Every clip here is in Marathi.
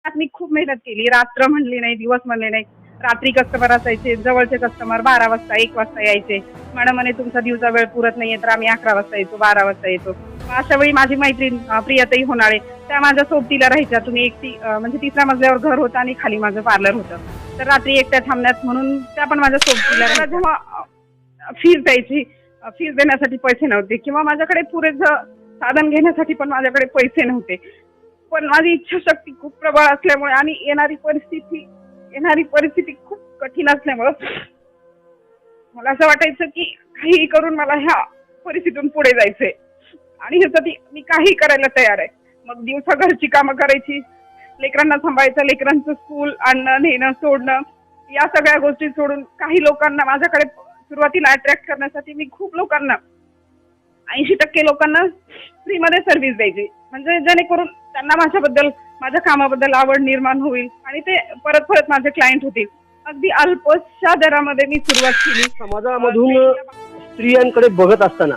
मी खूप मेहनत केली. रात्र म्हणली नाही, दिवस म्हणले नाही. रात्री कस्टमर असायचे, जवळचे कस्टमर 12 वाजता, 1 वाजता यायचे. मॅडम म्हणे तुमचा दिवसा वेळ पुरत नाहीये, तर आम्ही 11 वाजता येतो, 12 वाजता येतो. मग अशा वेळी माझी मैत्रीण प्रियाताई होणाळे, त्या माझ्या सोबतीला राहायच्या. तुम्ही एकटी म्हणजे तिसऱ्या मजल्यावर घर होतं आणि खाली माझं पार्लर होतं. तर रात्री एकट्या थांबण्यात म्हणून त्या पण माझ्या सोबतीला राहायच्या. जेव्हा फीस द्यायची, फीस देण्यासाठी पैसे नव्हते किंवा माझ्याकडे पुरेसं साधन घेण्यासाठी पण माझ्याकडे पैसे नव्हते. पण माझी इच्छाशक्ती खूप प्रबळ असल्यामुळे आणि येणारी परिस्थिती खूप कठीण असल्यामुळं मला असं वाटायचं की काहीही करून मला ह्या परिस्थितीतून पुढे जायचंय आणि ह्यासाठी मी काही करायला तयार आहे. मग दिवसा घरची कामं करायची, लेकरांना सांभाळायचं, लेकरांचं स्कूल आणणं, नेणं, सोडणं, या सगळ्या गोष्टी सोडून काही लोकांना माझ्याकडे सुरुवातीला अट्रॅक्ट करण्यासाठी मी खूप लोकांना 80% लोकांना फ्रीमध्ये सर्व्हिस द्यायची, म्हणजे जेणेकरून त्यांना माझ्याबद्दल, माझ्या कामाबद्दल आवड निर्माण होईल आणि ते परत परत माझे क्लायंट होतील. अगदी अल्पशा दरामध्ये मी सुरुवात केली. समाजामधून स्त्रियांकडे बघत असताना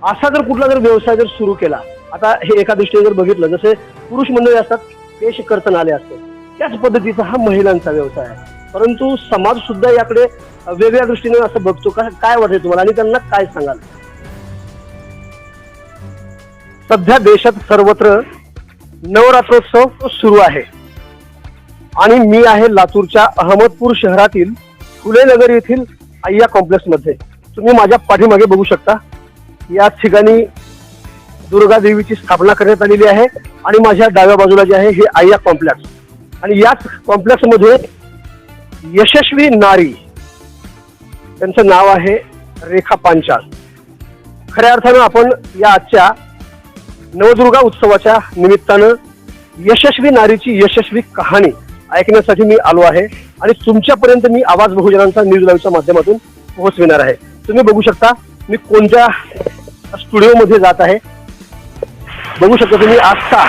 असा जर कुठला जर व्यवसाय जर सुरू केला, आता हे एका दृष्टीने जर बघितलं, जसे पुरुष मंडळी असतात केश कर्तनालय असते, त्याच पद्धतीचा हा महिलांचा व्यवसाय आहे. परंतु समाज सुद्धा याकडे वेगळ्या दृष्टीने असं बघतो. काय वाटते तुम्हाला आणि त्यांना काय सांगाल? सध्या देशात सर्वत्र नवरात्रोत्सव सुरू आहे आणि मी आहे लातूरच्या अहमदपूर शहरातील फुलेनगर येथील अय्या कॉम्प्लेक्स मध्ये. तुम्ही माझ्या पाठीमागे बघू शकता, या ठिकाणी दुर्गा देवीची स्थापना करण्यात आलेली आहे आणि माझ्या डाव्या बाजूला जे आहे हे अय्या कॉम्प्लेक्स, आणि याच कॉम्प्लेक्स मध्ये यशस्वी नारी, त्यांचं नाव आहे रेखा पांचाळ. खऱ्या अर्थानं आपण या आजच्या नवदुर्गा उत्सवाच्या निमित्तानं यशस्वी नारीची यशस्वी कहाणी ऐकण्यासाठी मी आलो आहे आणि तुमच्यापर्यंत मी आवाज बहुजनांचा न्यूज लाईव्हच्या माध्यमातून पोहोचविणार आहे. तुम्ही बघू शकता मी कोणत्या स्टुडिओमध्ये जात आहे. बघू शकता तुम्ही, Aastha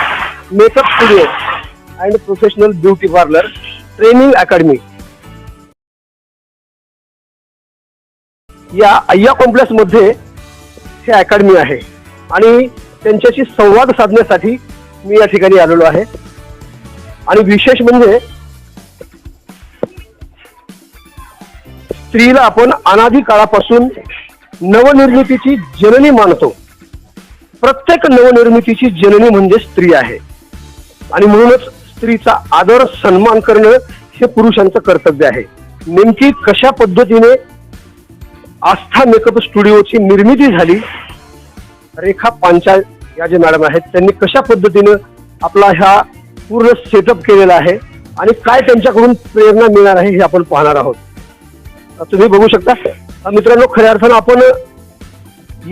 makeup studio and professional beauty parlour training academy, या अय्या कॉम्प्लेक्स मध्ये हे अकॅडमी आहे आणि त्यांच्याशी संवाद साधण्यासाठी मी या ठिकाणी आलेलो आहे. आणि विशेष म्हणजे स्त्रीला आपण अनादी काळापासून नवनिर्मितीची जननी मानतो. प्रत्येक नवनिर्मितीची जननी म्हणजे स्त्री आहे आणि म्हणूनच स्त्रीचा आदर सन्मान करणं हे पुरुषांचं कर्तव्य आहे. नेमकी कशा पद्धतीने आस्था मेकअप स्टुडिओची निर्मिती झाली, रेखा पांचाळ या जे मॅडम आहेत त्यांनी कशा पद्धतीनं आपला ह्या पूर्ण सेटअप केलेला आहे आणि काय त्यांच्याकडून प्रेरणा मिळणार आहे हे आपण पाहणार आहोत. तुम्ही बघू शकता मित्रांनो, खऱ्या अर्थानं आपण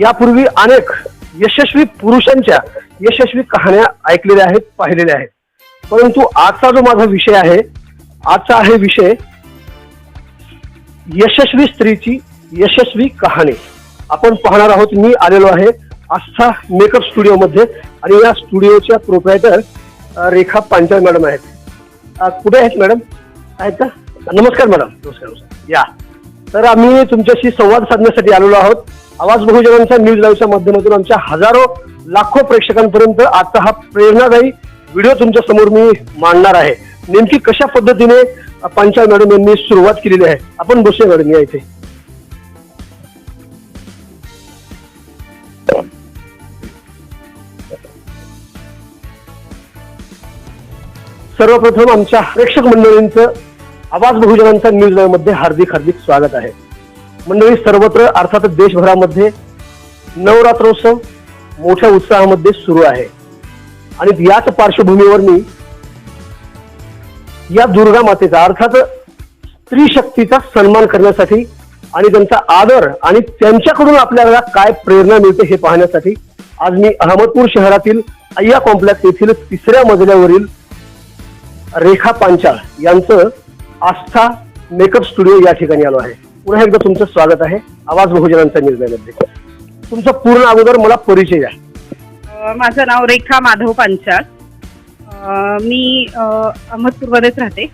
यापूर्वी अनेक यशस्वी पुरुषांच्या यशस्वी कहाण्या ऐकलेल्या आहेत, पाहिलेल्या आहेत, परंतु आजचा जो माझा विषय आहे, आजचा आहे विषय यशस्वी स्त्रीची यशस्वी कहाणी. आपण पाहणार आहोत. मी आलेलो आहे आस्था मेकअप स्टुडिओ मध्ये आणि या स्टुडिओच्या प्रोप्रायटर रेखा पांचाळ मॅडम आहेत. कुठे आहेत मॅडम? आहेत का? नमस्कार मॅडम. नमस्कार. या, तर आम्ही तुमच्याशी संवाद साधण्यासाठी आलेलो आहोत. आवाज बहुजनांच्या न्यूज लाईव्हच्या माध्यमातून आमच्या हजारो लाखो प्रेक्षकांपर्यंत आजचा हा प्रेरणादायी व्हिडिओ तुमच्या समोर मी मांडणार आहे. नेमकी कशा पद्धतीने पांचाळ मॅडम यांनी सुरुवात केलेली आहे. आपण बसूया मॅडम या इथे. सर्वप्रथम आमच्या प्रेक्षक मंडळींचं आवाज बहुजनांचा न्यूज लाईव्ह मध्ये हार्दिक हार्दिक स्वागत आहे. मंडळी, सर्वत्र अर्थात देशभरामध्ये नवरात्रोत्सव मोठ्या उत्साहामध्ये सुरू आहे आणि याच पार्श्वभूमीवर मी या दुर्गा मातेचा अर्थात स्त्री शक्तीचा सन्मान करण्यासाठी आणि त्यांचा आदर आणि त्यांच्याकडून आपल्याला काय प्रेरणा मिळते हे पाहण्यासाठी आज मी अहमदपूर शहरातील अय्या कॉम्प्लेक्स येथील 3ऱ्या मजल्यावरील रेखा पांचाळ यांचं आस्था मेकअप स्टुडिओ या ठिकाणी आलो आहे. पुन्हा एकदा तुमचं स्वागत आहे आवाज बहुजनांच्या निर्णयामध्ये. तुमचा पूर्ण अगोदर मला परिचय द्या. माझं नाव रेखा माधव पांचाळ. मी अहमदपूरमध्येच राहते.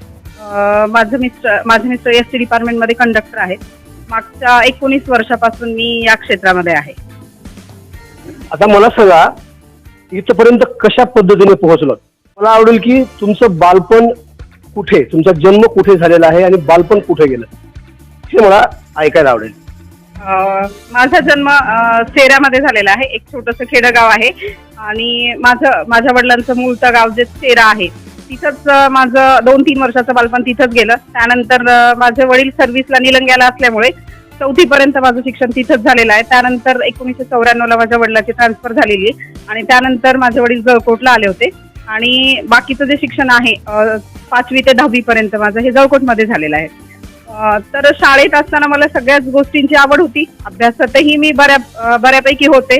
माझे मिस्टर एसटी डिपार्टमेंटमध्ये कंडक्टर आहेत. मागच्या 19 वर्षापासून मी या क्षेत्रामध्ये आहे. आता मला सांगा, इथपर्यंत कशा पद्धतीने पोहोचलो? मला आवडेल की तुमचं बालपण कुठे, तुमचा जन्म कुठे झालेला आहे आणि बालपण कुठे गेलं हे मला ऐकायला आवडेल. माझा जन्म सेरामध्ये झालेला आहे. एक छोटंसं खेडगाव आहे आणि माझ्या वडिलांचं मूळचं गाव जे सेरा आहे तिथंच माझं 2-3 वर्षाचं बालपण तिथंच गेलं. त्यानंतर माझे वडील सर्व्हिसला निलंग्याला असल्यामुळे 4थी पर्यंत माझं शिक्षण तिथंच झालेलं आहे. त्यानंतर 1994ला माझ्या वडिलांची ट्रान्सफर झालेली आणि त्यानंतर माझे वडील जळकोटला आले होते आणि बाकीचं जे शिक्षण आहे 5वी ते 10वी पर्यंत माझं हे जळकोटमध्ये झालेलं आहे. तर शाळेत असताना मला सगळ्याच गोष्टींची आवड होती. अभ्यासातही मी बऱ्यापैकी होते.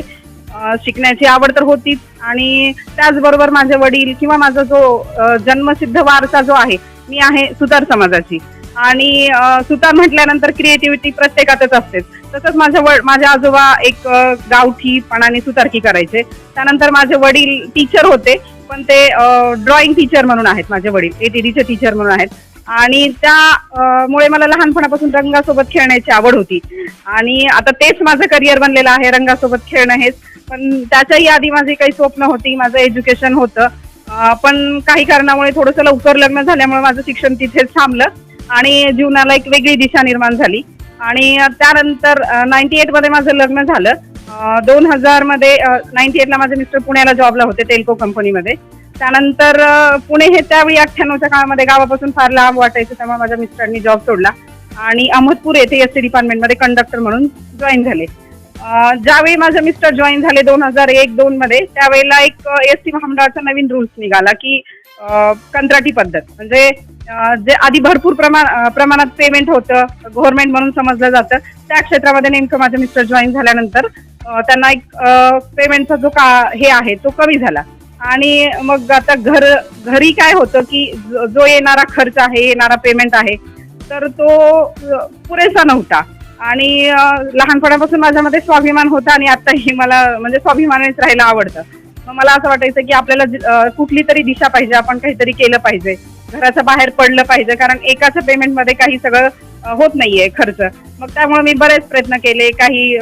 शिकण्याची आवड तर होतीच आणि त्याचबरोबर माझे वडील किंवा माझा जो जन्मसिद्ध वारसा जो आहे, मी आहे सुतार समाजाची आणि सुतार म्हटल्यानंतर क्रिएटिव्हिटी प्रत्येकातच असतेच. तसंच माझे आजोबा एक गावठीपणाने सुतारकी करायचे. त्यानंतर माझे वडील टीचर होते, पण ते ड्रॉइंग टीचर म्हणून आहेत. माझे वडील ATDचे टीचर म्हणून आहेत आणि त्यामुळे मला लहानपणापासून रंगासोबत खेळण्याची आवड होती आणि आता तेच माझं करिअर बनलेलं आहे, रंगासोबत खेळणं हेच. पण त्याच्याही आधी माझी काही स्वप्न होती, माझं एज्युकेशन होतं. पण काही कारणामुळे थोडंसं लवकर लग्न झाल्यामुळे माझं शिक्षण तिथेच थांबलं आणि जीवनाला एक वेगळी दिशा निर्माण झाली आणि त्यानंतर 98 मध्ये माझं लग्न झालं. 2000 मध्ये 98ला माझे मिस्टर पुण्याला जॉबला होते टेल्को कंपनीमध्ये. त्यानंतर पुणे हे त्यावेळी 98च्या काळामध्ये गावापासून फार लांब वाटायचं, त्यामुळे माझ्या मिस्टरांनी जॉब सोडला आणि अहमदपूर येथे SC डिपार्टमेंटमध्ये कंडक्टर म्हणून जॉईन झाले. ज्यावेळी माझे मिस्टर जॉईन झाले 2001-2 मध्ये, त्यावेळेला एक ST महामंडळाचा नवीन रूल्स निघाला की कंत्राटी पद्धत, म्हणजे जे आधी भरपूर प्रमाणात पेमेंट होतं, गव्हर्नमेंट म्हणून समजलं जातं, त्या क्षेत्रामध्ये नेमकं माझे मिस्टर जॉईन झाल्यानंतर त्यांना एक पेमेंटचा जो हे आहे तो कमी झाला आणि मग आता घरी काय होतं की जो येणारा खर्च आहे, येणारा पेमेंट आहे, तर तो पुरेसा नव्हता आणि लहानपणापासून माझ्यामध्ये स्वाभिमान होता आणि आताही मला म्हणजे स्वाभिमानानेच राहायला आवडतं. मग मला असं वाटायचं की आपल्याला कुठली तरी दिशा पाहिजे, आपण काहीतरी केलं पाहिजे, घराच्या बाहेर पडलं पाहिजे, कारण एकाच पेमेंटमध्ये काही सगळं होत नाहीये खर्च. मग त्यामुळे मी बरेच प्रयत्न केले.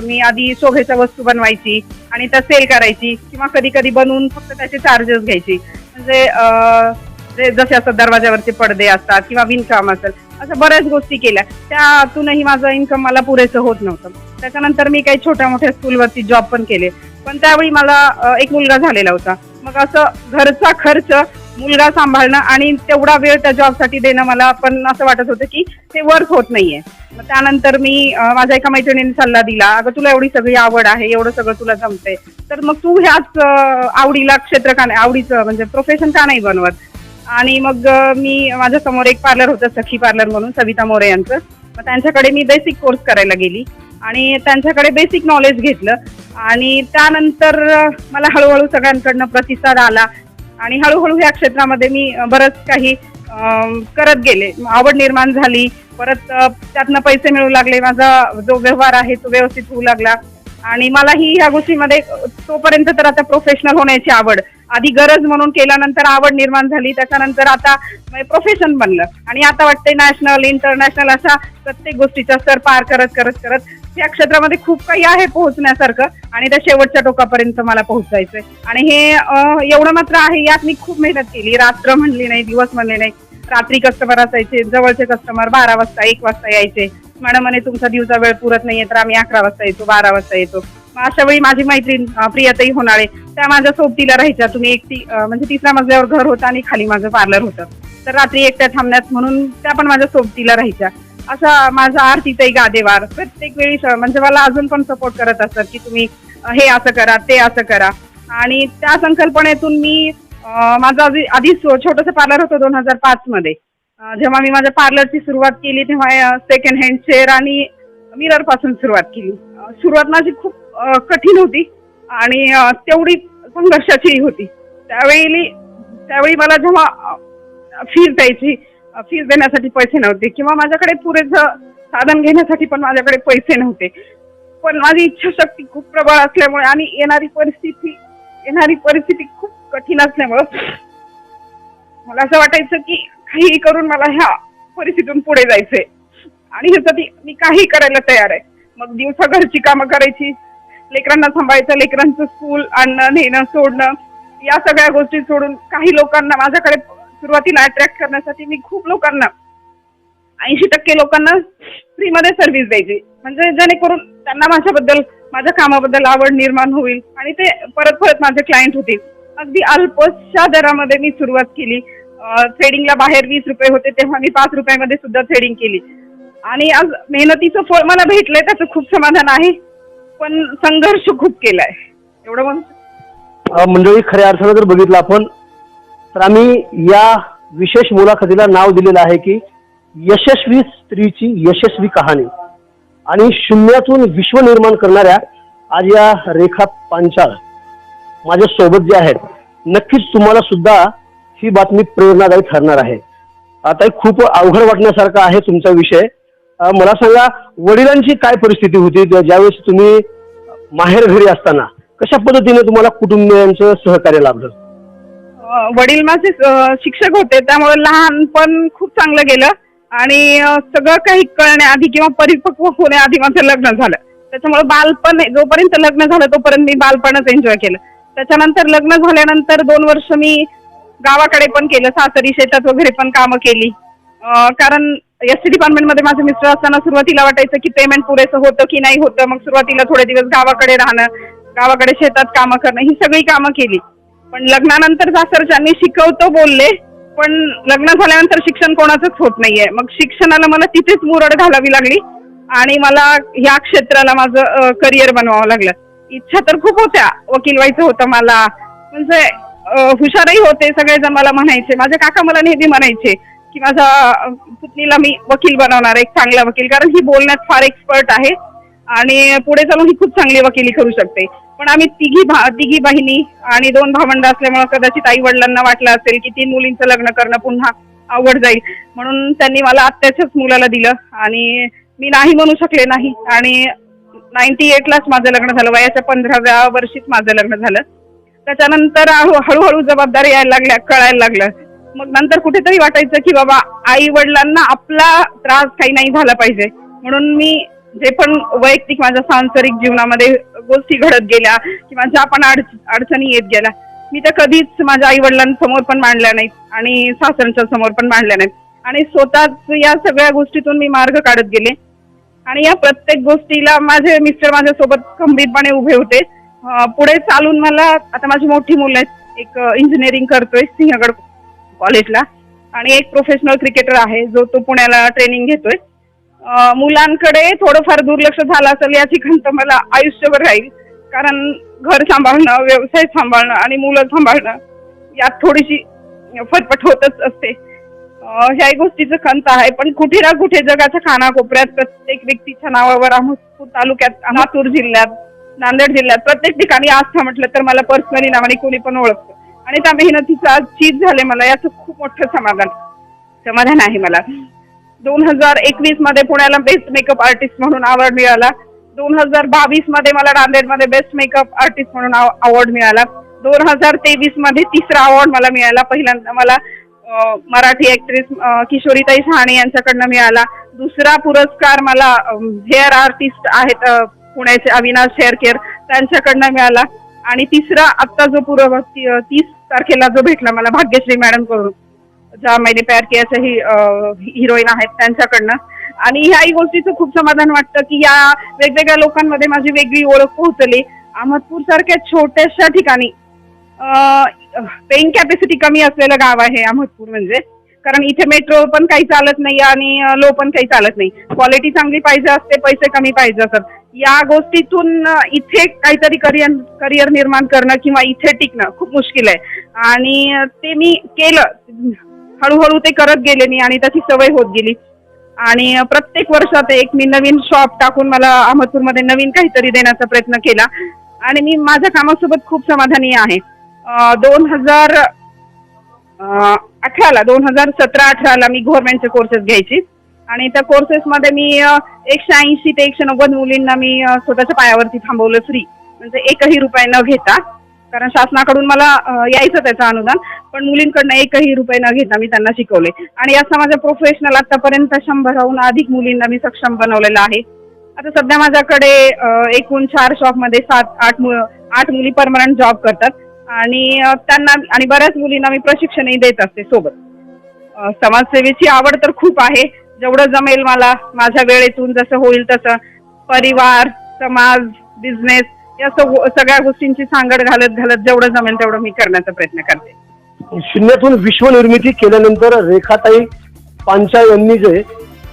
मी आधी शोभेच्या वस्तू बनवायची आणि त्या सेल करायची किंवा कधी कधी बनवून फक्त त्याचे चार्जेस घ्यायची, म्हणजे जसे असतात दरवाजावरचे पडदे असतात किंवा विणकाम असेल, अशा बऱ्याच गोष्टी केल्या. त्यातूनही माझं इन्कम मला पुरेसं होत नव्हतं. त्याच्यानंतर मी काही छोट्या मोठ्या स्कूलवरती जॉब पण केले, पण त्यावेळी मला एक मुलगा झालेला होता. मग असं घरचा खर्च, मुलगा सांभाळणं आणि तेवढा वेळ त्या जॉबसाठी देणं मला पण असं वाटत होतं की ते वर्क होत नाहीये. मग त्यानंतर मी माझ्या एका मैत्रिणीने सल्ला दिला, अगं तुला एवढी सगळी आवड आहे, एवढं सगळं तुला जमतंय, तर मग तू ह्याच आवडीला क्षेत्र का नाही, आवडीचं म्हणजे प्रोफेशन का नाही बनवत. आणि मग मी माझ्या समोर एक पार्लर होतं, सखी पार्लर म्हणून, सविता मोरे यांचं. मग त्यांच्याकडे मी बेसिक कोर्स करायला गेली आणि त्यांच्याकडे बेसिक नॉलेज घेतलं आणि त्यानंतर मला हळूहळू सगळ्यांकडनं प्रतिसाद आला आणि हळूहळू ह्या क्षेत्रामध्ये मी बरंच काही करत गेले. आवड निर्माण झाली, परत त्यातनं पैसे मिळू लागले, माझा जो व्यवहार आहे तो व्यवस्थित होऊ लागला आणि मलाही ह्या गोष्टीमध्ये तोपर्यंत तर आता प्रोफेशनल होण्याची आवड, आधी गरज म्हणून केल्यानंतर आवड निर्माण झाली, त्याच्यानंतर आता प्रोफेशन बनलं आणि आता वाटतंय नॅशनल, इंटरनॅशनल अशा प्रत्येक गोष्टीचा स्तर पार करत करत करत या क्षेत्रामध्ये खूप काही आहे पोहोचण्यासारखं आणि त्या शेवटच्या टोकापर्यंत मला पोहोचायचंय. आणि हे एवढं मात्र आहे, यात मी खूप मेहनत केली, रात्र म्हणली नाही, दिवस म्हणले नाही. रात्री कस्टमर असायचे, जवळचे कस्टमर 12 वाजता 1 वाजता यायचे. मॅडम म्हणे तुमचा दिवसा वेळ पुरत नाहीये, तर आम्ही 11 वाजता येतो, 12 वाजता येतो. मग अशा वेळी माझी मैत्रीण प्रियाताई होणाळे त्या माझ्या सोबतीला राहायच्या. तुम्ही एकटी म्हणजे 3ऱ्या मजल्यावर घर होतं आणि खाली माझं पार्लर होतं, तर रात्री एकट्या थांबण्यात म्हणून त्या पण माझ्या सोबतीला राहायच्या. असा माझा आरतीताई गादेवार प्रत्येक वेळी म्हणजे मला अजून पण सपोर्ट करत असतात की तुम्ही हे असं करा, ते असं करा. आणि त्या संकल्पनेतून मी माझं आधी छोटंसं पार्लर होतं 2005 मध्ये. जेव्हा मी माझ्या पार्लरची सुरुवात केली तेव्हा सेकंड हँड चेअर आणि मिरर पासून सुरुवात केली. सुरुवात माझी खूप कठीण होती आणि तेवढी संघर्षाची होती. त्यावेळी मला जेव्हा फीस देण्यासाठी पैसे नव्हते किंवा माझ्याकडे पुरेसं साधन घेण्यासाठी पण माझ्याकडे पैसे नव्हते, पण माझी इच्छाशक्ती खूप प्रबळ असल्यामुळे आणि येणारी परिस्थिती खूप कठीण असल्यामुळं मला असं वाटायचं की काही करून मला ह्या परिस्थितीतून पुढे जायचंय आणि ह्यासाठी मी काही करायला तयार आहे. मग दिवसा घरची कामं करायची, लेकरांना सांभाळायचं, लेकरांचं स्कूल आणणं, नेणं, सोडणं, या सगळ्या गोष्टी सोडून काही लोकांना माझ्याकडे सुरुवातीला अट्रॅक्ट करण्यासाठी मी खूप लोकांना 80% लोकांना फ्रीमध्ये सर्व्हिस द्यायची, म्हणजे जेणेकरून त्यांना माझ्याबद्दल माझ्या कामाबद्दल आवड निर्माण होईल आणि ते परत परत माझे क्लायंट होतील. अगदी अल्पशा दरामध्ये मी सुरुवात केली. थ्रेडिंगला बाहेर 20 रुपये होते तेव्हा मी 5 रुपयामध्ये सुद्धा थ्रेडिंग केली आणि आज मेहनतीचं फळ मला भेटलंय, त्याचं खूप समाधान आहे. पण संघर्ष खूप केलाय एवढं म्हणून. मंडळी, खऱ्या अर्थानं जर बघितलं आपण तर आम्ही या विशेष मुलाखतीला नाव दिलेलं आहे की यशस्वी स्त्रीची यशस्वी कहाणी. आणि शून्यातून विश्व निर्माण करणाऱ्या आज या रेखा पांचाळ माझ्या सोबत जे आहेत, नक्कीच तुम्हाला सुद्धा ही बातमी प्रेरणादायी ठरणार आहे. आता खूप अवघड वाटण्यासारखा आहे तुमचा विषय. मला सांगा, वडिलांची काय परिस्थिती होती ज्यावेळेस तुम्ही माहेर घरी असताना? कशा पद्धतीने तुम्हाला कुटुंबियांचं सहकार्य लाभलं? वडील माझे शिक्षक होते, त्यामुळे लहानपण खूप चांगलं गेलं आणि सगळं काही कळण्याआधी किंवा परिपक्व होण्याआधी माझं लग्न झालं. त्याच्यामुळे बालपण, जोपर्यंत लग्न झालं तोपर्यंत मी बालपणच एन्जॉय केलं. त्याच्यानंतर लग्न झाल्यानंतर 2 वर्ष मी गावाकडे पण केलं, सासरी शेतात वगैरे पण कामं केली. कारण एसटी डिपार्टमेंटमध्ये माझे मिस्टर असताना सुरुवातीला वाटायचं की पेमेंट पुरेसं होतं की नाही होतं. मग सुरुवातीला थोडे दिवस गावाकडे राहणं, गावाकडे शेतात कामं करणं, ही सगळी कामं केली. पण लग्नानंतर सासरच्यांनी शिकवतो बोलले, पण लग्न झाल्यानंतर शिक्षण कोणाचंच होत नाहीये. मग शिक्षणाला मला तिथेच मुरड घालावी लागली आणि मला या क्षेत्राला माझं करिअर बनवावं लागलं. इच्छा तर खूप होत्या, वकील व्हायचं होतं मला, म्हणजे हुशारही होते. सगळेजण मला म्हणायचे, माझे काका मला नेहमी म्हणायचे की माझ्या पुतणीला मी वकील बनवणार, एक चांगला वकील, कारण ही बोलण्यात फार एक्सपर्ट आहे आणि पुढे चालून ही खूप चांगली वकिली करू शकते. पण आम्ही तिघी बहिणी आणि 2 भावंड असल्यामुळे कदाचित आई वडिलांना वाटलं असेल की 3 मुलींचं लग्न करणं पुन्हा अवघड जाईल, म्हणून त्यांनी मला आत्याच्याच मुलाला दिलं आणि मी नाही म्हणू शकले नाही. आणि 98लाच माझं लग्न झालं, वयाच्या 15व्या वर्षीच माझं लग्न झालं. त्याच्यानंतर हळूहळू जबाबदारी यायला लागल्या, कळायला लागलं. मग नंतर कुठेतरी वाटायचं की बाबा आई वडिलांना आपला त्रास काही नाही झाला पाहिजे, म्हणून मी जे पण वैयक्तिक माझ्या सांसारिक जीवनामध्ये गोष्टी घडत गेल्या किंवा ज्या पण अडचणी येत गेल्या, मी त्या कधीच माझ्या आई वडिलांसमोर पण मांडल्या नाहीत आणि सासऱ्यांच्या समोर पण मांडल्या नाहीत. आणि स्वतःच या सगळ्या गोष्टीतून मी मार्ग काढत गेले आणि या प्रत्येक गोष्टीला माझे मिस्टर माझ्यासोबत खंबीरपणे उभे होते. पुढे चालून मला आता माझी मोठी मुलं आहेत, एक इंजिनिअरिंग करतोय सिंहगड कॉलेजला आणि एक प्रोफेशनल क्रिकेटर आहे जो तो पुण्याला ट्रेनिंग घेतोय. मुलांकडे थोडंफार दुर्लक्ष झालं असेल याची खंत मला आयुष्यभर राहील, कारण घर सांभाळणं, व्यवसाय सांभाळणं आणि मुलं सांभाळणं यात थोडीशी फटफट होतच असते. ह्या गोष्टीचं खंत आहे. पण कुठे ना कुठे जगाच्या कानाकोपऱ्यात प्रत्येक व्यक्तीच्या नावावर अहमदपूर तालुक्यात, लातूर जिल्ह्यात, नांदेड जिल्ह्यात प्रत्येक ठिकाणी आस्था म्हटलं तर मला पर्सनली नावाने कोणी पण ओळखतं आणि त्या मेहनतीचा चीज झाले मला, याचं खूप मोठं समाधान आहे मला. 2021 मध्ये पुण्याला बेस्ट मेकअप आर्टिस्ट म्हणून अवॉर्ड मिळाला. 2022 मध्ये मला नांदेडमध्ये बेस्ट मेकअप आर्टिस्ट म्हणून अवॉर्ड मिळाला. 2023 मध्ये 3रा अवॉर्ड मला मिळाला. पहिल्यांदा मला मराठी ऍक्ट्रेस किशोरीताई शहाणे यांच्याकडनं मिळाला. 2रा पुरस्कार मला हेअर आर्टिस्ट आहेत पुण्याचे अविनाश हेअर केअर त्यांच्याकडनं मिळाला आणि 3रा आत्ता जो 30 तारखेला जो भेटला मला भाग्यश्री मॅडम कडून, ज्या मैंने प्यार कियाच्या ही हिरोईन आहेत त्यांच्याकडनं. आणि ह्याही गोष्टीचं खूप समाधान वाटतं की या वेगवेगळ्या लोकांमध्ये माझी वेगळी ओळख पोहोचली. अहमदपूर सारख्या छोट्याशा ठिकाणी पेइंग कॅपॅसिटी कमी असलेलं गाव आहे अहमदपूर म्हणजे, कारण इथे मेट्रो पण काही चालत नाही आणि लो पण काही चालत नाही. क्वालिटी चांगली पाहिजे असते, पैसे कमी पाहिजे असतात. या गोष्टीतून इथे काहीतरी करिअर निर्माण करणं किंवा इथे टिकणं खूप मुश्किल आहे आणि ते मी केलं. हळूहळू ते करत गेले मी आणि त्याची सवय होत गेली आणि प्रत्येक वर्षात एक मी नवीन शॉप टाकून मला अहमदपूरमध्ये नवीन काहीतरी देण्याचा प्रयत्न केला आणि मी माझ्या कामासोबत खूप समाधानी आहे. 2017-18ला मी गव्हर्नमेंटचे कोर्सेस घ्यायची आणि त्या कोर्सेसमध्ये मी 180 ते 190 मुलींना मी स्वतःच्या पायावरती थांबवलं फ्री, म्हणजे 1ही रुपये न घेता, कारण शासनाकडून मला यायचं त्याचं अनुदान, पण मुलींकडनं 1ही रुपये न घेता मी त्यांना शिकवले आणि असं माझं प्रोफेशनल आतापर्यंत 100हून अधिक मुलींना मी सक्षम बनवलेलं आहे. आता सध्या माझ्याकडे एकूण 4 शॉपमध्ये 8 मुली परमनंट जॉब करतात आणि त्यांना आणि बऱ्याच मुलींना मी प्रशिक्षणही देत असते सोबत. समाजसेवेची आवड तर खूप आहे. जेवढं जमेल मला माझ्या वेळेतून जसं होईल तसं परिवार, समाज, बिझनेस या सगळ्या गोष्टींची सांगड घालत घालत जेवढं जमेल तेवढं मी करण्याचा प्रयत्न करते. शून्यातून विश्वनिर्मिती केल्यानंतर रेखाताई पांचाळ यांनी जे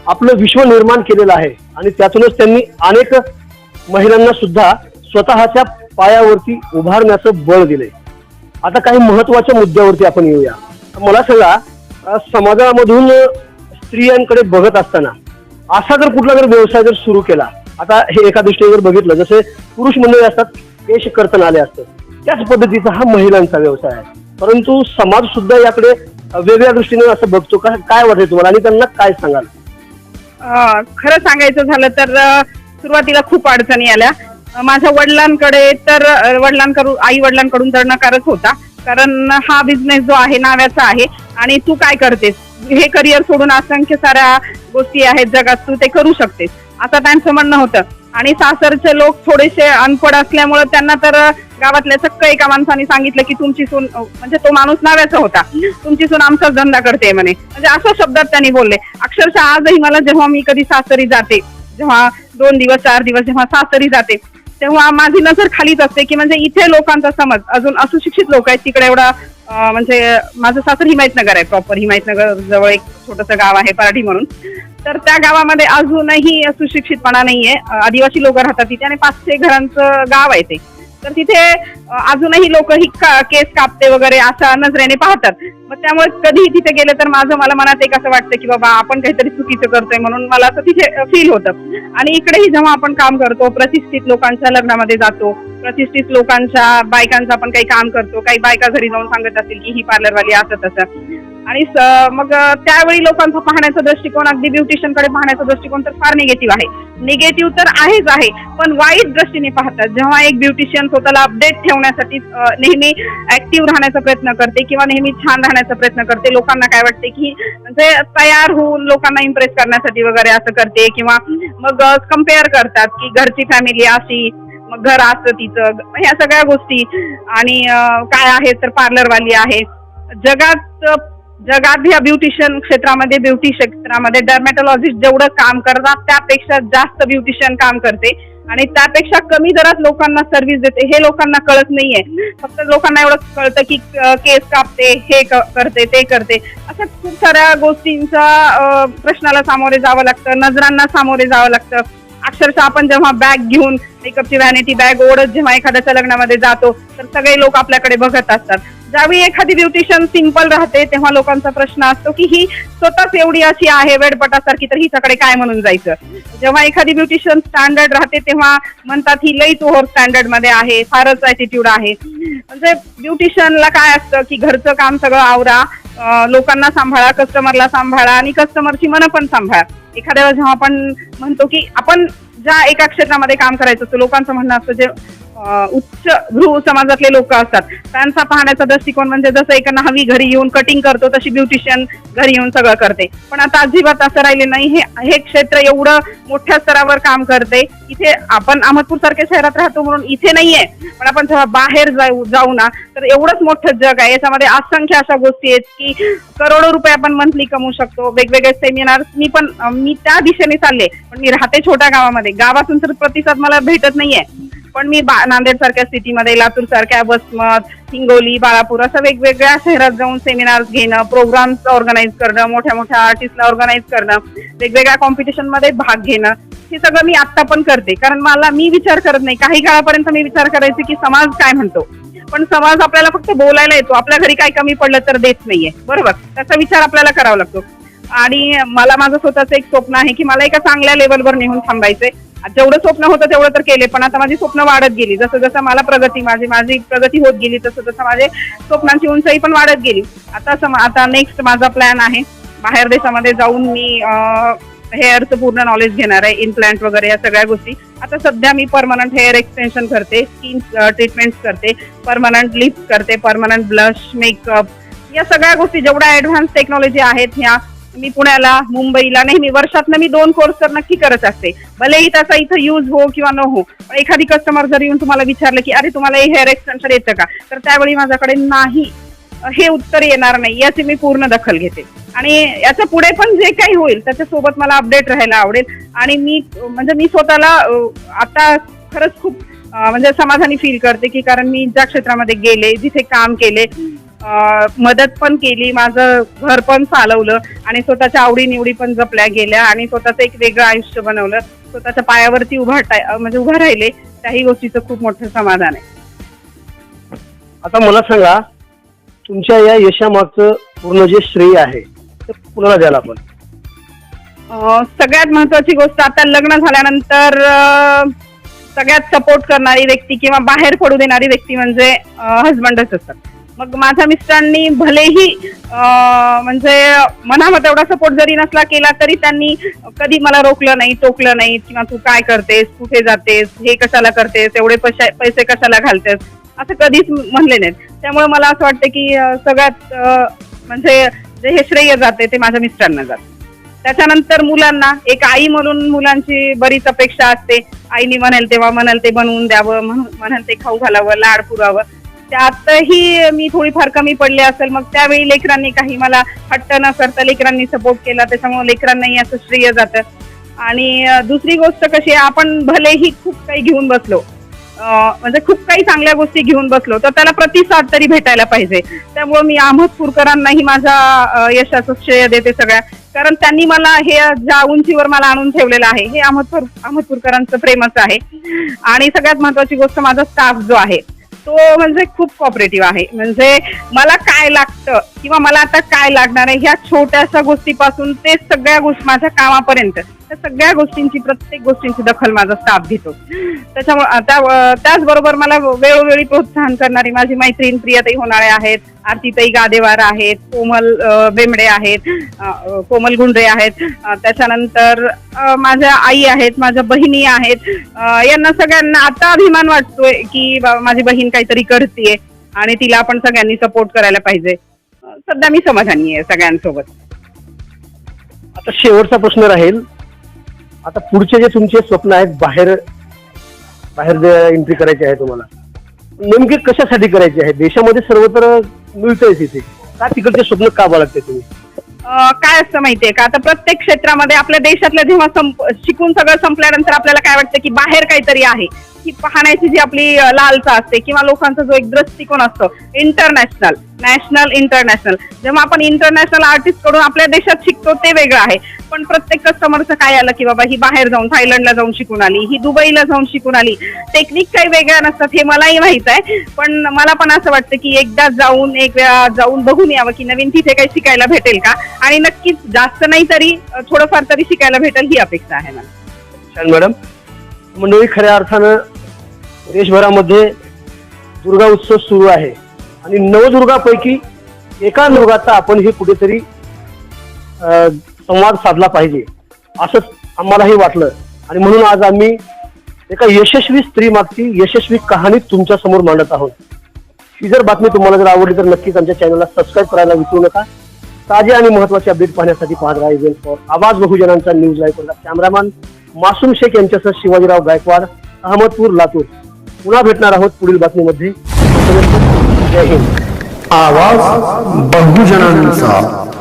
आपलं विश्व निर्माण केलेलं आहे आणि त्यातूनच त्यांनी अनेक महिलांना सुद्धा स्वतःच्या पायावरती उभारण्याचं बळ दिलंय. आता काही महत्वाच्या मुद्द्यावरती आपण येऊया. मला सांगा, समाजामधून स्त्रियांकडे बघत असताना असा जर कुठला जर व्यवसाय जर सुरू केला, आता हे एका दृष्टीने जर बघितलं, जसे पुरुष मंडळी असतात केश कर्तन आले असतं, त्याच पद्धतीचा हा महिलांचा व्यवसाय आहे. परंतु समाज सुद्धा याकडे वेगळ्या दृष्टीने असं बघतो का, काय वाटतं तुम्हाला आणि त्यांना काय सांगाल? खरं सांगायचं झालं तर सुरुवातीला खूप अडचणी आल्या. माझ्या वडिलांकडे तर आई वडिलांकडून तर नकारच होता, कारण हा बिझनेस जो आहे नाव्याचा आहे आणि तू काय करतेस, हे करिअर सोडून असंख्य साऱ्या गोष्टी आहेत जगात, तू ते करू शकतेस असं त्यांचं म्हणणं होतं. आणि सासरचे लोक थोडेसे अनपढ असल्यामुळे त्यांना तर गावातल्या चक्क एका माणसाने सांगितलं की तुमची सून, म्हणजे तो माणूस नाव्याचा होता, तुमची सून आमचाच धंदा करते म्हणे, म्हणजे अशा शब्दात त्यांनी बोलले. अक्षरशः आजही मला जेव्हा मी कधी सासरी जाते, जेव्हा 2 दिवस 4 दिवस जेव्हा सासरी जाते, तेव्हा माझी नजर खालीच असते की म्हणजे इथे लोकांचा समज, अजून असुशिक्षित लोक आहेत तिकडे. एवढा म्हणजे माझं सासर हिमायतनगर आहे, प्रॉपर हिमायतनगर जवळ एक छोटंसं गाव आहे पराठी म्हणून. तर त्या गावामध्ये अजूनही सुशिक्षितपणा नाहीये. आदिवासी लोक राहतात तिथे आणि 500 घरांचं गाव आहे ते. तर तिथे अजूनही लोक ही केस कापते वगैरे अशा नजरेने पाहतात. मग त्यामुळे कधी तिथे गेले तर मला मनात एक असं वाटतं की बाबा आपण काहीतरी चुकीचं करतोय, म्हणून मला असं तिथे फील होतं. आणि इकडेही जेव्हा आपण काम करतो, प्रतिष्ठित लोकांच्या लग्नामध्ये जातो, प्रतिष्ठित लोकांच्या बायकांचं आपण काही काम करतो, काही बायका घरी जाऊन सांगत असतील की ही पार्लरवाली असं तसं, आणि मग त्यावेळी लोकांचा पाहण्याचा दृष्टिकोन, अगदी ब्युटिशियन कडे पाहण्याचा दृष्टिकोन तर फार निगेटिव्ह आहे. निगेटिव्ह तर आहेच आहे, पण वाईट दृष्टीने पाहतात. जेव्हा एक ब्युटिशियन स्वतःला अपडेट ठेवण्यासाठी नेहमी ऍक्टिव्ह राहण्याचा प्रयत्न करते किंवा नेहमी छान राहण्याचा प्रयत्न करते, लोकांना काय वाटते की म्हणजे तयार होऊन लोकांना इम्प्रेस करण्यासाठी वगैरे असं करते, किंवा मग कम्पेअर करतात की घरची फॅमिली अशी, मग घर असतं तिचं, ह्या सगळ्या गोष्टी. आणि काय आहे तर पार्लरवाली आहे. जगात ह्या ब्युटिशियन क्षेत्रामध्ये, ब्युटी क्षेत्रामध्ये डर्मॅटॉलॉजिस्ट जेवढं काम करतात त्यापेक्षा जास्त ब्युटिशियन काम करते आणि त्यापेक्षा कमी दरात लोकांना सर्व्हिस देते. हे लोकांना कळत नाहीये. फक्त लोकांना एवढं कळतं की केस कापते, हे करते, ते करते. अशा खूप साऱ्या गोष्टींचा प्रश्नाला सामोरे जावं लागतं, नजरांना सामोरे जावं लागतं. अक्षरशः आपण जेव्हा बॅग घेऊन, मेकअपची व्हॅनिटी बॅग ओढत जेव्हा एखाद्याच्या लग्नामध्ये जातो तर सगळे लोक आपल्याकडे बघत असतात. ज्यावेळी एखादी ब्युटिशियन सिंपल राहते तेव्हा लोकांचा प्रश्न असतो की ही स्वतःच एवढी अशी आहे वेडपटासारखी, तर हिच्याकडे काय म्हणून जायचं. जेव्हा एखादी ब्युटिशियन स्टँडर्ड राहते तेव्हा म्हणतात ही लईच ओव्हर स्टँडर्ड मध्ये आहे, फारच ॲटिट्यूड आहे. म्हणजे ब्युटिशियनला काय असतं की घरचं काम सगळं आवरा, लोकांना सांभाळा, कस्टमरला सांभाळा आणि कस्टमरची मनं पण सांभाळा. एखाद्या वेळेस जेव्हा आपण म्हणतो की आपण ज्या एका क्षेत्रामध्ये काम करायचं असतं, लोकांचं म्हणणं असतं जे उच्च भ्रू समाजातले लोक असतात त्यांचा पाहण्याचा दृष्टिकोन म्हणजे जसं एक न्हावी घरी येऊन कटिंग करतो तशी ब्युटिशियन घरी येऊन सगळं करते. पण आता अजिबात असं राहिले नाही. हे क्षेत्र एवढं मोठ्या स्तरावर काम करते. इथे आपण अहमदपूर सारख्या शहरात राहतो म्हणून इथे नाहीये, पण आपण जेव्हा बाहेर जाऊ ना तर एवढंच मोठं जग आहे. याच्यामध्ये असंख्य अशा गोष्टी आहेत की करोडो रुपये आपण मंथली कमवू शकतो. वेगवेगळे सेमिनार मी त्या दिशेने चालले, पण मी राहते छोट्या गावामध्ये. गावातून तर प्रतिसाद मला भेटत नाहीये, पण मी नांदेड सारख्या सिटीमध्ये, लातूर सारख्या, वसमत, हिंगोली, बाळापूर अशा वेगवेगळ्या शहरात जाऊन सेमिनार्स घेणं, प्रोग्राम्स ऑर्गनाईज करणं, मोठ्या मोठ्या आर्टिस्टला ऑर्गनाईज करणं, वेगवेगळ्या कॉम्पिटिशन मध्ये भाग घेणं, हे सगळं मी आता पण करते. कारण मी विचार करत नाही. काही काळापर्यंत मी विचार करायचे की समाज काय म्हणतो, पण समाज आपल्याला फक्त बोलायला येतो, आपल्या घरी काय कमी पडलं तर देत नाहीये, बरोबर. त्याचा विचार आपल्याला करावा लागतो. आणि मला माझं स्वतःचं एक स्वप्न आहे की मला एका चांगल्या लेवलवर नेऊन थांबायचंय. जेवढं स्वप्न होतं तेवढं तर केले, पण आता माझी स्वप्न वाढत गेली. जसं जसं मला माझी प्रगती होत गेली तसं तसं माझे स्वप्नांची उंचाई पण वाढत गेली. आता नेक्स्ट माझा प्लॅन आहे बाहेर देशामध्ये जाऊन मी हेअरचं पूर्ण नॉलेज घेणार आहे, इम्प्लांट वगैरे या सगळ्या गोष्टी. आता सध्या मी परमनंट हेअर एक्सटेन्शन करते, स्किन ट्रीटमेंट्स करते, परमनंट लिप्स करते, परमनंट ब्लश, मेकअप, या सगळ्या गोष्टी जेवढ्या ऍडव्हान्स टेक्नॉलॉजी आहेत ह्या मी पुण्याला मुंबईला नेहमी वर्षातनं मी 2 कोर्स तर नक्की करत असते. भलेही त्याचा इथं यूज हो किंवा न हो, पण एखादी कस्टमर जर येऊन तुम्हाला विचारलं की अरे तुम्हाला हे हेअर एक्सटेन्शन येतं का, तर त्यावेळी माझ्याकडे नाही हे उत्तर येणार नाही याची मी पूर्ण दखल घेते. आणि याच्या पुढे पण जे काही होईल त्याच्यासोबत मला अपडेट राहायला आवडेल. आणि मी स्वतःला आता खरंच खूप म्हणजे समाधानी फील करते की कारण मी ज्या क्षेत्रामध्ये गेले, जिथे काम केले, मदत पण केली, माझं घर पण चालवलं आणि स्वतःच्या आवडीनिवडी पण जपल्या गेल्या आणि स्वतःचं एक वेगळं आयुष्य बनवलं, स्वतःच्या पायावरती उभं राहिले, त्याही गोष्टीचं खूप मोठं समाधान आहे. आता मला सांगा, तुमच्या या यशामागचं पूर्ण जे श्रेय आहे ते कुणाला द्याल आपण? सगळ्यात महत्वाची गोष्ट, आता लग्न झाल्यानंतर सगळ्यात सपोर्ट करणारी व्यक्ती किंवा बाहेर पडू देणारी व्यक्ती म्हणजे हजबंडच असतात. मग माझ्या मिस्टरांनी भलेही म्हणजे मनामध्ये एवढा सपोर्ट जरी नसला केला तरी त्यांनी कधी मला रोखलं नाही, टोकलं नाही किंवा तू काय करतेस, कुठे जातेस, हे कशाला करतेस, एवढे पैसे कशाला घालतेस, असं कधीच म्हणले नाहीत. त्यामुळे मला असं वाटतं की सगळ्यात म्हणजे जे हे श्रेय जाते ते माझ्या मिस्टरांना जाते. त्याच्यानंतर मुलांना, एक आई म्हणून मुलांची बरीच अपेक्षा असते. आईने म्हणाल तेव्हा म्हणाल ते बनवून द्यावं, म्हणाल ते खाऊ घालावं, लाड पुरावं. त्यातही मी थोडीफार कमी पडले असेल, मग त्यावेळी लेकरांनी काही मला हट्ट न करता लेकरांनी सपोर्ट केला, त्याच्यामुळे लेकरांनाही असं श्रेय जातं. आणि दुसरी गोष्ट कशी आहे, आपण भलेही खूप काही घेऊन बसलो, म्हणजे खूप काही चांगल्या गोष्टी घेऊन बसलो तर त्याला प्रतिसाद तरी भेटायला पाहिजे. त्यामुळे मी अहमदपूरकरांनाही माझ्या यशाचं श्रेय देते सगळ्या, कारण त्यांनी मला हे ज्या उंचीवर मला आणून ठेवलेलं आहे हे अहमदपूरकरांचं प्रेमच आहे. आणि सगळ्यात महत्वाची गोष्ट, माझा स्टाफ जो आहे तो म्हणजे खूप कॉपरेटिव्ह आहे. म्हणजे मला काय लागतं किंवा मला आता काय लागणार आहे ह्या छोट्याशा गोष्टीपासून ते सगळ्या गोष्टी माझ्या कामापर्यंत त्या सगळ्या गोष्टींची, प्रत्येक गोष्टींची दखल माझा स्टाफ घेतो. त्याच्यामुळे त्याचबरोबर मला वेळोवेळी प्रोत्साहन करणारी माझी मैत्रीण प्रियाताई होणारे आहेत, आरतीताई गादेवार आहेत, कोमल बेंबडे आहेत, कोमल गुंडरे आहेत, त्याच्यानंतर माझ्या आई आहेत, माझ्या बहिणी आहेत. यांना सगळ्यांना आता अभिमान वाटतोय की माझी बहीण काहीतरी करतेय आणि तिला आपण सगळ्यांनी सपोर्ट करायला पाहिजे. सध्या मी समाधानी आहे सगळ्यांसोबत. आता शेवटचा प्रश्न राहील, आता पुढचे जे तुमचे स्वप्न आहेत, बाहेर एंट्री करायची आहे तुम्हाला, नेमके कशासाठी करायचे आहे? देशामध्ये सर्वत्र मिळतंय तिथे, का तिकडचे स्वप्न का बाळगते तुम्ही? काय असतं माहितीये का, आता प्रत्येक क्षेत्रामध्ये आपल्या देशातल्या जेव्हा शिकून सगळं संपल्यानंतर आपल्याला काय वाटतं की बाहेर काहीतरी आहे, की पाहण्याची जी आपली लालसा असते किंवा लोकांचा जो एक दृष्टिकोन असतो इंटरनॅशनल, नॅशनल, इंटरनॅशनल. जेव्हा आपण इंटरनॅशनल आर्टिस्ट कडून आपल्या देशात शिकतो ते वेगळं आहे, पण प्रत्येक कस्टमरचं काय आलं की बाबा ही बाहेर जाऊन थायलंडला जाऊन शिकून आली, ही दुबईला जाऊन शिकून आली. टेक्निक काही वेगळ्या नसतात हे मलाही माहित आहे, पण मला पण असं वाटतं की एकदा एक वेळा जाऊन बघून यावं की नवीन तिथे काही शिकायला भेटेल का, आणि नक्कीच जास्त नाही तरी थोडंफार तरी शिकायला भेटेल ही अपेक्षा आहे मला. छान मॅडम. मंडळी, खऱ्या अर्थानं देशभरामध्ये दुर्गा उत्सव सुरू आहे आणि नवदुर्गापैकी एका दुर्गाचा आपण हे कुठेतरी संवाद साधला पाहिजे असंच आम्हालाही वाटलं. आणि म्हणून आज आम्ही एका यशस्वी स्त्री मागची यशस्वी कहाणी तुमच्या समोर मांडत आहोत. ही जर बातमी तुम्हाला जर आवडली तर नक्कीच आमच्या चॅनलला सबस्क्राईब करायला विसरू नका. ताजे आणि महत्त्वाचे अपडेट पाहण्यासाठी पाहत राहा इव्हेंट फॉर. आवाज बहुजनांचा न्यूज लाईव्ह. कॅमेरामॅन मासूम शेख यांच्यासह शिवाजीराव गायकवाड, अहमदपूर, लातूर. पुन्हा भेटणार आहोत पुढील बातमीमध्ये. जय हिंद. आवाज बहुजनांचा.